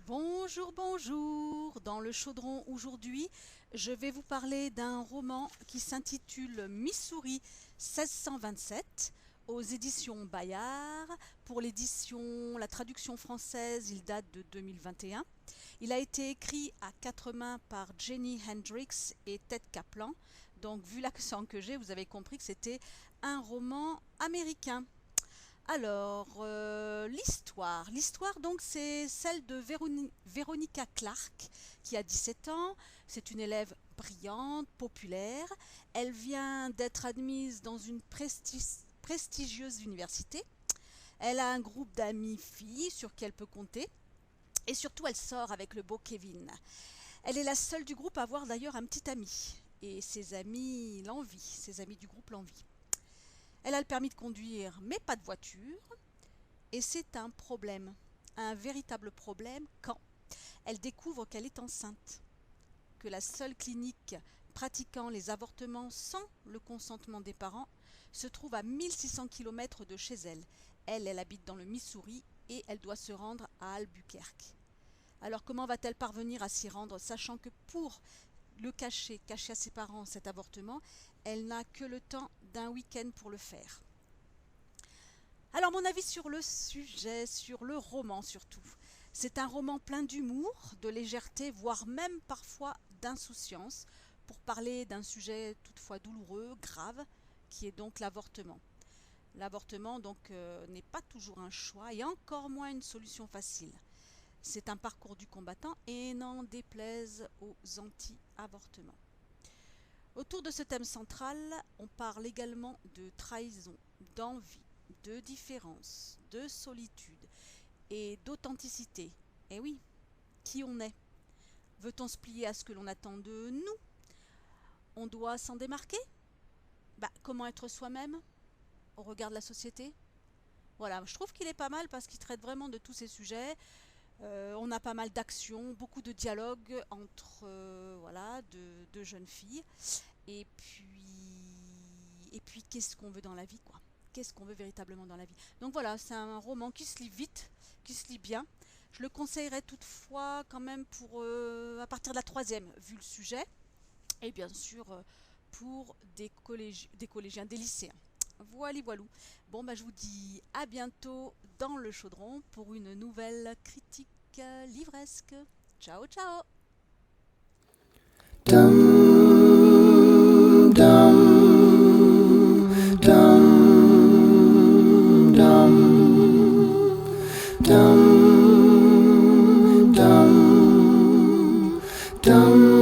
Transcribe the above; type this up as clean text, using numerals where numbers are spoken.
Bonjour, bonjour. Dans le chaudron aujourd'hui, je vais vous parler d'un roman qui s'intitule Missouri 1627 aux éditions Bayard. Pour la traduction française, il date de 2021. Il a été écrit à quatre mains par Jenny Hendricks et Ted Kaplan. Donc, vu l'accent que j'ai, vous avez compris que c'était un roman américain. Alors, l'histoire. L'histoire, donc, c'est celle de Veronica Clark, qui a 17 ans. C'est une élève brillante, populaire. Elle vient d'être admise dans une prestigieuse université. Elle a un groupe d'amis filles sur qui elle peut compter. Et surtout, elle sort avec le beau Kevin. Elle est la seule du groupe à avoir d'ailleurs un petit ami. Et ses amis l'envient, ses amis du groupe l'envient. Elle a le permis de conduire, mais pas de voiture. Et c'est un problème, un véritable problème, quand elle découvre qu'elle est enceinte, que la seule clinique pratiquant les avortements sans le consentement des parents se trouve à 1600 km de chez elle. Elle habite dans le Missouri et elle doit se rendre à Albuquerque. Alors comment va-t-elle parvenir à s'y rendre, sachant que pour cacher à ses parents cet avortement, elle n'a que le temps d'un week-end pour le faire. Alors mon avis sur le sujet, sur le roman surtout. C'est un roman plein d'humour, de légèreté, voire même parfois d'insouciance, pour parler d'un sujet toutefois douloureux, grave, qui est donc l'avortement. L'avortement donc n'est pas toujours un choix et encore moins une solution facile. C'est un parcours du combattant et n'en déplaise aux anti-avortements. Autour de ce thème central, on parle également de trahison, d'envie, de différence, de solitude et d'authenticité. Eh oui, qui on est? Veut-on se plier à ce que l'on attend de nous? On doit s'en démarquer? Comment être soi-même au regard de la société? Voilà, je trouve qu'il est pas mal parce qu'il traite vraiment de tous ces sujets. On a pas mal d'actions, beaucoup de dialogues entre deux jeunes filles. Et puis qu'est-ce qu'on veut dans la vie, quoi? Qu'est-ce qu'on veut véritablement dans la vie? Donc voilà, c'est un roman qui se lit vite, qui se lit bien. Je le conseillerais toutefois quand même pour à partir de la troisième, vu le sujet. Et bien sûr pour des collégiens, des lycéens. Voilà, voilou. Bon, je vous dis à bientôt dans le chaudron pour une nouvelle critique livresque. Ciao, ciao! Dum dum dum dum dum dum dum